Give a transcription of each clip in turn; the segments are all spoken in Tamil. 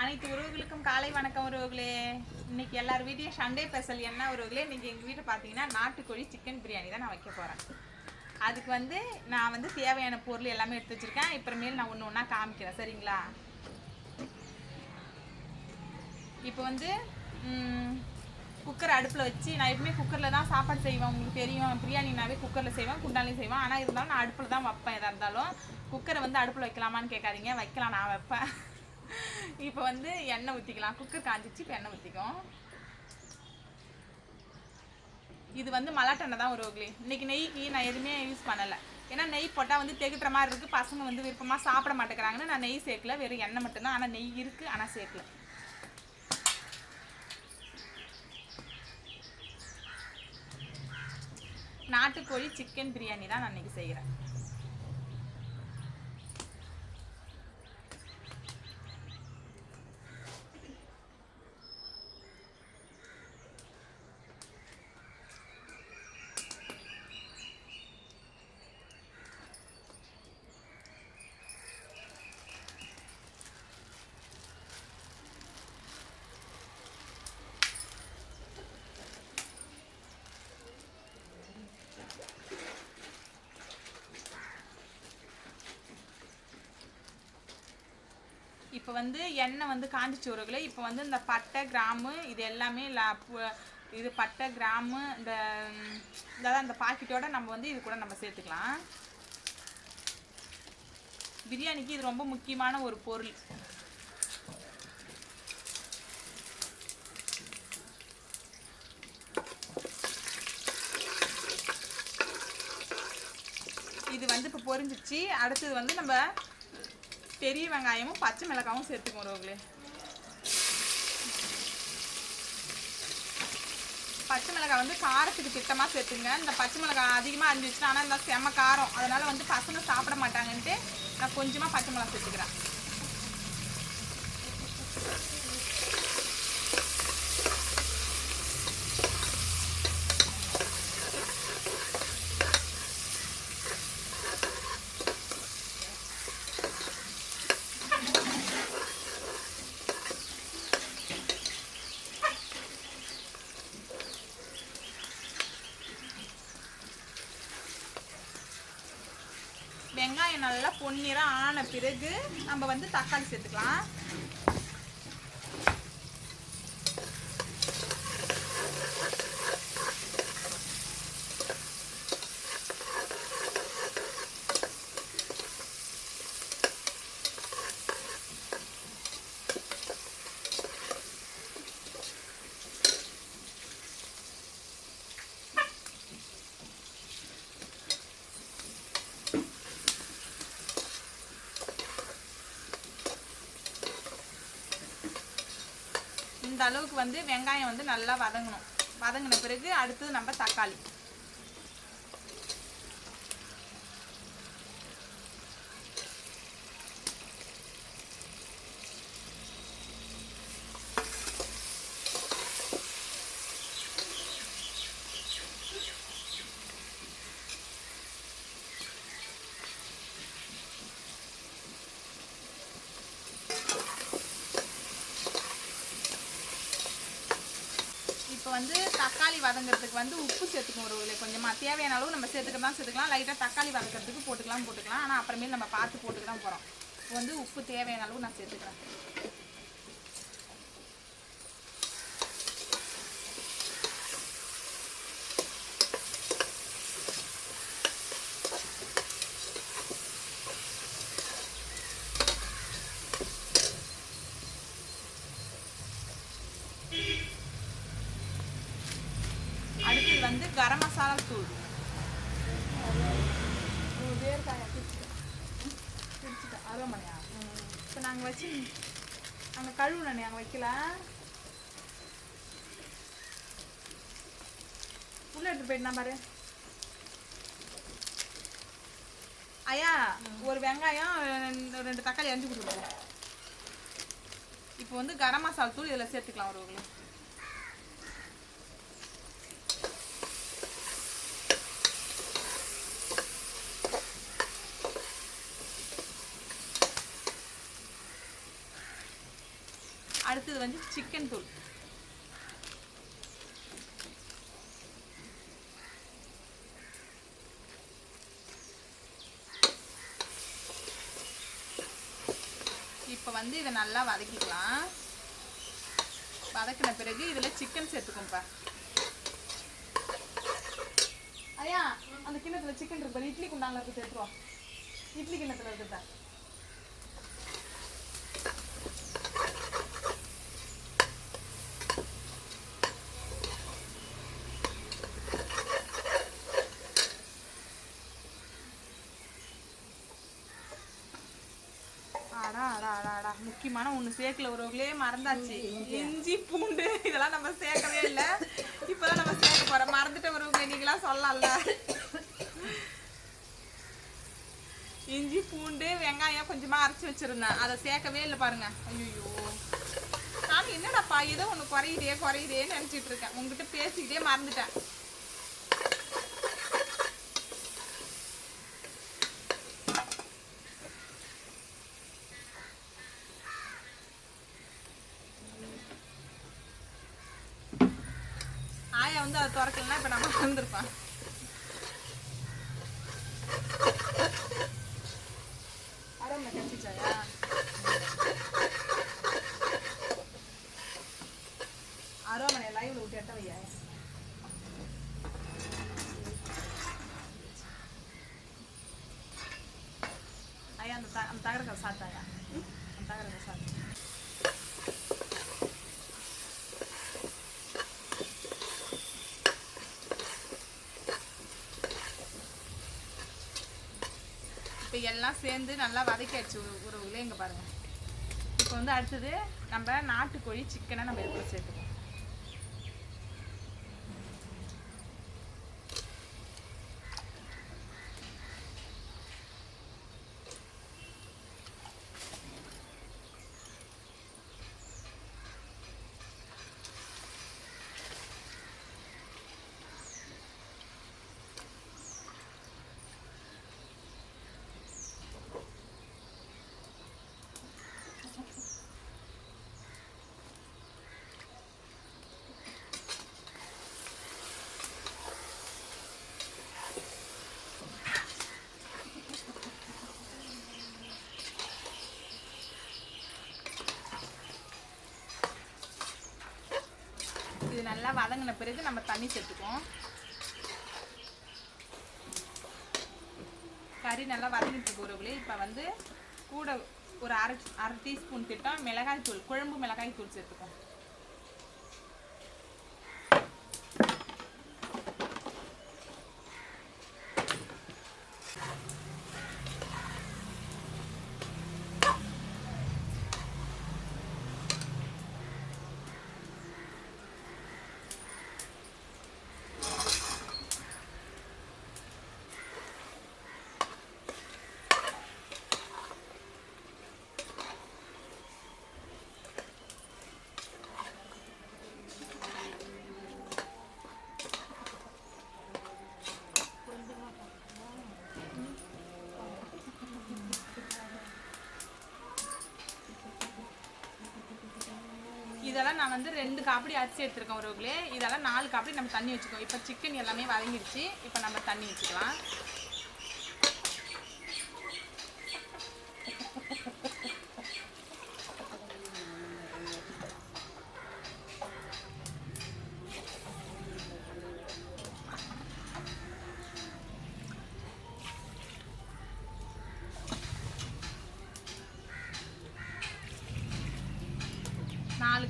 அனைத்து உறவுகளுக்கும் காலை வணக்கம் உறவுகளே. இன்னைக்கு எல்லார் வீட்டையும் சண்டே ஸ்பெஷல் என்ன உறவுகளே, இன்னைக்கு எங்கள் வீட்டை பார்த்தீங்கன்னா நாட்டுக்கோழி சிக்கன் பிரியாணி தான் நான் வைக்க போகிறேன். அதுக்கு நான் தேவையான பொருள் எல்லாமே எடுத்து வச்சுருக்கேன். இப்புறமேல் நான் ஒன்று ஒன்றா காமிக்கிறேன், சரிங்களா? இப்போ குக்கர் அடுப்பில் வச்சு, நான் எப்பவுமே குக்கரில் தான் சாப்பாடு செய்வேன். உங்களுக்கு தெரியும், பிரியாணினாவே குக்கரில் செய்வேன், குண்டாலையும் செய்வேன். ஆனால் இருந்தாலும் நான் அடுப்பில் தான் வைப்பேன். எதாக இருந்தாலும் குக்கரை அடுப்பில் வைக்கலாமான்னு கேட்காதீங்க, வைக்கலாம், நான் வைப்பேன். இப்போ எண்ணெய் ஊற்றிக்கலாம். குக்கர் காஞ்சிச்சு, இப்போ எண்ணெய் ஊற்றிக்கும். இது மலாட்டெண்ணெய் தான் உறவுகளே. இன்னைக்கு நெய்க்கு நான் எதுவுமே யூஸ் பண்ணலை. ஏன்னா நெய் போட்டால் திகட்டுற மாதிரி இருக்குது. பசங்க விருப்பமாக சாப்பிட மாட்டேங்கிறாங்கன்னு நான் நெய் சேர்க்கல, வெறும் எண்ணெய் மட்டும்தான். ஆனால் நெய் இருக்குது, ஆனால் சேர்க்கல. நாட்டுக்கோழி சிக்கன் பிரியாணி தான் நான் இன்னைக்கு செய்கிறேன். இப்போ எண்ணெய் காஞ்சிச்சு உறவுகளே. இப்போ இந்த பட்டை கிராம்பு இது எல்லாமே இது பட்டை கிராம்பு இந்த பாக்கெட்டோட நம்ம இது கூட நம்ம சேர்த்துக்கலாம். பிரியாணிக்கு இது ரொம்ப முக்கியமான ஒரு பொருள். இது இப்போ பொரிஞ்சிச்சு. அடுத்தது நம்ம பெரிய வெங்காயமும் பச்சை மிளகாயும் சேர்த்துக்கோம் உறவுகளே. பச்சை மிளகாய் காரத்துக்கு திட்டமாக சேர்த்துங்க. இந்த பச்சை மிளகாய் அதிகமாக அரிஞ்சிச்சுன்னா, ஆனால் இந்த செம்ம காரம், அதனால் பசங்க சாப்பிட மாட்டாங்கன்ட்டு நான் கொஞ்சமாக பச்சை மிளகாய் சேர்த்துக்கிறேன். வெங்காயம் நல்லா பொன்னிறம் ஆன பிறகு நம்ம தக்காளி சேர்த்துக்கலாம். இந்த அளவுக்கு வெங்காயம் நல்லா வதங்கணும். வதங்கின பிறகு அடுத்தது நம்ம தக்காளி. இப்போ தக்காளி வதங்கிறதுக்கு உப்பு சேர்த்துக்கும் உறவுகளே. கொஞ்சமாக தேவையான அளவு நம்ம சேர்த்துக்கலாம். லைட்டாக தக்காளி வதக்கிறதுக்கு போட்டுக்கலாம். ஆனால் அப்புறமேல் நம்ம பார்த்து போட்டுக்க தான் போகிறோம். இப்போ உப்பு தேவையான அளவு நான் சேர்த்துக்கிறேன். கரம் மசாலா தூள். அருவமனையா இப்போ நாங்கள் வச்சு அங்கே கழுவுனே அங்கே வைக்கல. உள்ள எடுத்து போயிட்டு நான் பாரு. ஐயா ஒரு வெங்காயம் 2 தக்காளி அரிஞ்சு கொடுத்துருவோம். இப்போ கரம் மசாலா தூள் இதில் சேர்த்துக்கலாம் ஒருவர்களும். அடுத்தது வந்து சிக்கன் தூள். இப்போ வந்து இதை நல்லா வதக்கிக்கலாம். வதக்கின பிறகு இதில் சிக்கன் சேர்த்துக்கோப்பா. ஐயா அந்த கிண்ணத்தில் சிக்கன் இருக்கு, இட்லி குண்டானில் இருக்கு, சேர்த்துருவோம். இட்லி கிண்ணத்தில் இருக்குதா? முக்கியமான ஒன்று சேர்க்கல, ஒருவர்களே மறந்தாச்சு. இஞ்சி பூண்டு இதெல்லாம் நம்ம சேர்க்கவே இல்லை, இப்போதான் நம்ம சேர்க்க போறோம். மறந்துட்ட ஒருவங்க நீங்களாம் சொல்லலாம்ல. இஞ்சி பூண்டு வெங்காயம் கொஞ்சமா அரைச்சி வச்சிருந்தேன், அதை சேர்க்கவே இல்லை பாருங்க. ஐயோ நான் என்னடாப்பா ஏதோ ஒன்று குறையுதேன்னு நினச்சிட்டு இருக்கேன். உங்ககிட்ட பேசிக்கிட்டே மறந்துட்டேன். ஆயா வந்து அதை திறக்கலன்னா இப்போ நம்ம வந்திருப்பான். அரோமனை கட்டிச்சாயா? அரோமனை லைவ்ல விட்டு எட்ட வையா. ஐயா அந்த தகரக்கா சாத்தாயா? அந்த தகரக்கா சாத்தா. இப்போ எல்லாம் சேர்ந்து நல்லா வதக்கியாச்சு உறவுகளே. இங்கே பாருங்கள். இப்போ வந்து அடுத்தது நம்ம நாட்டுக்கோழி சிக்கனை நம்ம இதுக்குள்ள சேர்த்துக்கோம். இது நல்லா வதங்கின பிறகு நம்ம தண்ணி சேர்த்துக்குவோம். கறி நல்லா வதங்கிட்டு இருக்கு உறவுகளே. இப்போ வந்து கூட ஒரு அரை டீஸ்பூன் கிட்ட மிளகாய் தூள், குழம்பு மிளகாய் தூள் சேர்த்துக்குவோம். இதெல்லாம் நான் வந்து 2 காப்படி அரிசி எடுத்துருக்கேன் உறவுகளே. இதெல்லாம் 4 காப்படி நம்ம தண்ணி வச்சுக்கோம். இப்போ சிக்கன் எல்லாமே வதங்கிடுச்சு. இப்போ நம்ம தண்ணி வச்சுக்கலாம்.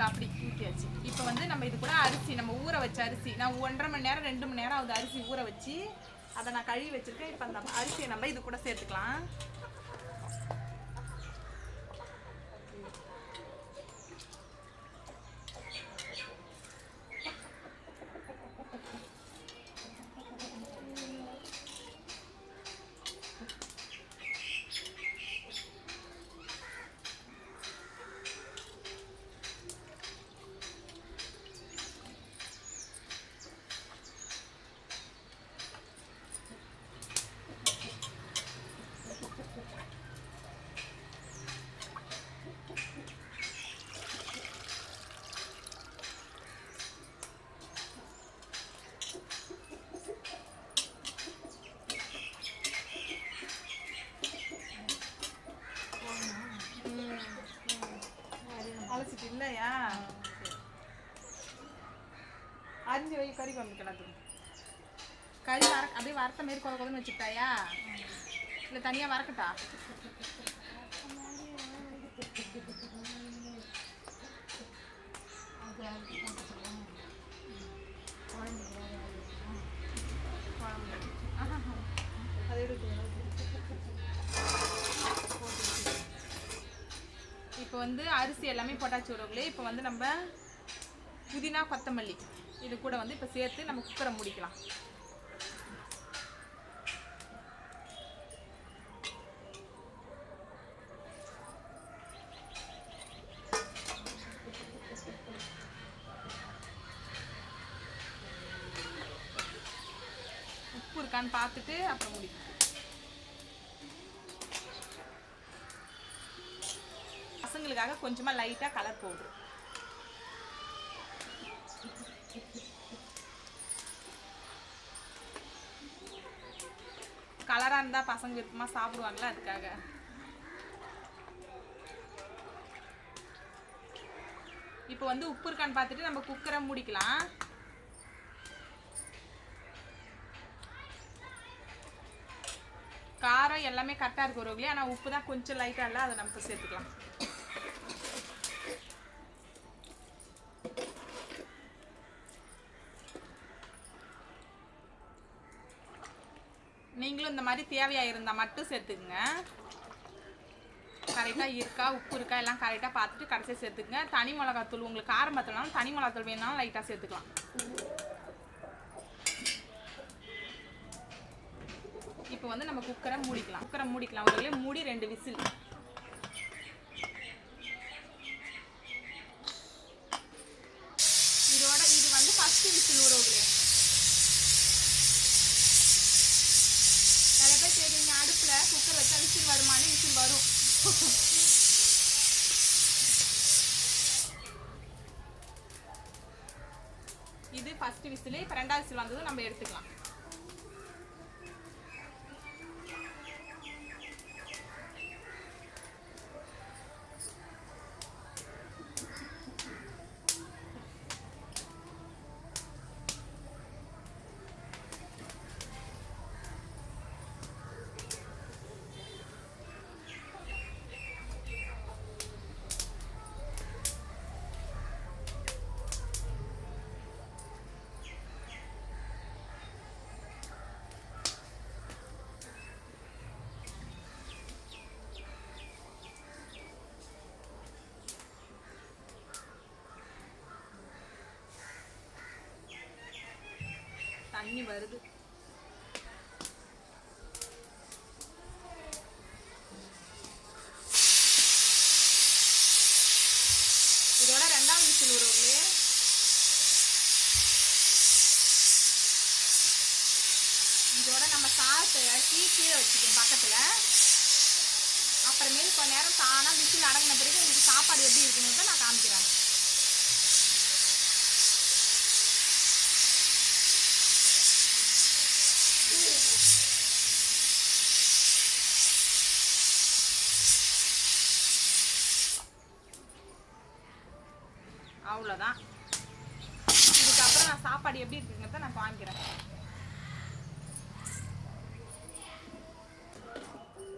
காப்படி ஊற்றியாச்சு. இப்போ வந்து நம்ம இது கூட அரிசி, நம்ம ஊற வச்ச அரிசி, நான் 1.5 மணி நேரம் 2 மணி நேரம் ஆகுது அரிசி ஊற வச்சு, அதை நான் கழுவி வச்சுருக்கேன். இப்போ அந்த அரிசியை நம்ம இது கூட சேர்த்துக்கலாம். தாளிச்சிட்டு இல்லையா? அரிஞ்சு வை கறி குழம்பு கிளத்துக்கு. கறி அப்படியே வறுத்த மாரி கொதன்னு வச்சுட்டாயா? இல்லை தனியாக வறக்கட்டா? இப்போ வந்து அரிசி எல்லாமே போட்டாச்சு உறவுகளே. இப்போ வந்து நம்ம புதினா கொத்தமல்லி இது கூட வந்து இப்போ சேர்த்து நம்ம குக்கரை முடிக்கலாம். உப்பு இருக்கான்னு பார்த்துட்டு அப்புறம் முடிக்கலாம். பசங்களுக்காக கொஞ்சமாக லைட்டாக கலர் பவுடர். கலராக இருந்தால் பசங்க விருப்பமாக சாப்பிடுவாங்களா, அதுக்காக. இப்போ வந்து உப்பு இருக்கான்னு பார்த்துட்டு நம்ம குக்கரை மூடிக்கலாம். காரம் எல்லாமே கரெக்டாக இருக்கு ஒருவங்களே. ஆனால் உப்பு தான் கொஞ்சம் லைட்டாக இல்லை, அதை நம்ம சேர்த்துக்கலாம். நீங்களும் இந்த மாதிரி தேவையாக இருந்தால் மட்டும் சேர்த்துக்குங்க. கரெக்டாக இருக்கா, உப்பு இருக்கா எல்லாம் கரெக்டாக பார்த்துட்டு கடைசியாக சேர்த்துக்குங்க. தனி மிளகாத்தூள் உங்களுக்கு காரம் பார்த்தோம்னாலும் தனி மிளகாத்தூள் வேணாலும் லைட்டாக சேர்த்துக்கலாம். இப்போ வந்து நம்ம குக்கரை மூடிக்கலாம். ஒரு மூடி 2 விசில். இதோட இது வந்து ஃபர்ஸ்ட் விசில் உறவுகளே. நிறைய பேர் தெரியுங்க அடுப்புல குக்கர் வச்சா விசில் வருமானு. விசில் வரும். இது ஃபர்ஸ்ட் விசில். இப்போ 2வது விசில் வந்ததும் நம்ம எடுத்துக்கலாம். தண்ணி வருது. இதோட 2வது விசில் உறவுகளே. இதோட நம்ம சாதத்தை இறக்கி கீழே வச்சுக்கணும் பக்கத்துல. அப்புறமேல் கொஞ்ச நேரம் தானா விசில் அடங்கின பிறகு உங்களுக்கு சாப்பாடு எப்படி இருக்குன்னு நான் காமிக்கிறேன். அவ்வளோதான். இதுக்கப்புறம் நான் சாப்பாடு எப்படி இருக்குங்கிறத நான் காமிக்கிறேன்.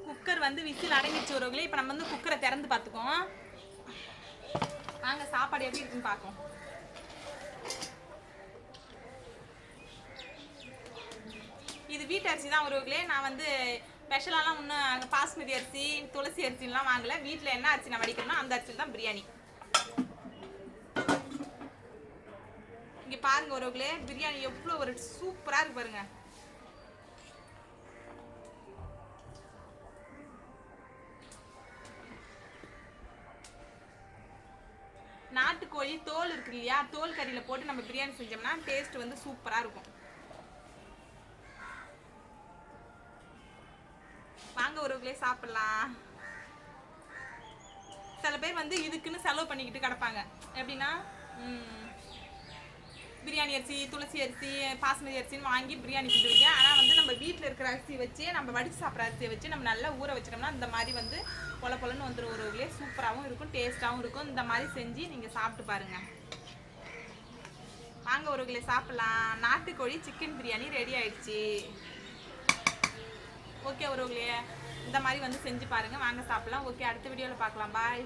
குக்கர் வந்து விசில் அடங்கிடுச்சு உறவுகளே. இப்போ நம்ம வந்து குக்கரை திறந்து பார்த்துக்கோம். வாங்க சாப்பாடு எப்படி இருக்குன்னு பார்ப்போம். இது வீட்டு அரிசி தான் உறவுகளே. நான் வந்து ஸ்பெஷலாலாம் ஒன்றும் பாஸ்மதி அரிசி துளசி அரிசிலாம் வாங்கலை. வீட்டில் என்ன அரிசி நான் வடிக்கணும்னா அந்த அரிசி தான் பிரியாணி. இங்கே பாருங்க உறவுகளே, பிரியாணி எவ்வளோ ஒரு சூப்பராக இருக்கு பாருங்க. நாட்டுக்கோழி தோல் இருக்கு இல்லையா, தோல் கறியில் போட்டு நம்ம பிரியாணி செஞ்சோம்னா டேஸ்ட் வந்து சூப்பராக இருக்கும். வாங்க உறவுகளே சாப்பிடலாம். சில பேர் வந்து இதுக்குன்னு செலவு பண்ணிக்கிட்டு கிடப்பாங்க. எப்படின்னா பிரியாணி அரிசி, துளசி அரிசி, பாஸ்மதி அரிசின்னு வாங்கி பிரியாணி செஞ்சுருவீங்க. ஆனால் வந்து நம்ம வீட்டில் இருக்கிற அரிசி வச்சு நம்ம வடித்து சாப்பிட்ற அரிசியை வச்சு நம்ம நல்லா ஊற வச்சிட்டோம்னா இந்த மாதிரி வந்து பொல பொலன்னு வந்துடும். உறவுகளே சூப்பராகவும் இருக்கும், டேஸ்ட்டாகவும் இருக்கும். இந்த மாதிரி செஞ்சு நீங்கள் சாப்பிட்டு பாருங்கள். வாங்க உறவுகளே சாப்பிட்லாம். நாட்டுக்கோழி சிக்கன் பிரியாணி ரெடி ஆயிடுச்சு. ஓகே உறவுகளே, இந்த மாதிரி வந்து செஞ்சு பாருங்கள். வாங்க சாப்பிட்லாம். ஓகே, அடுத்த வீடியோவில் பார்க்கலாம். பாய்.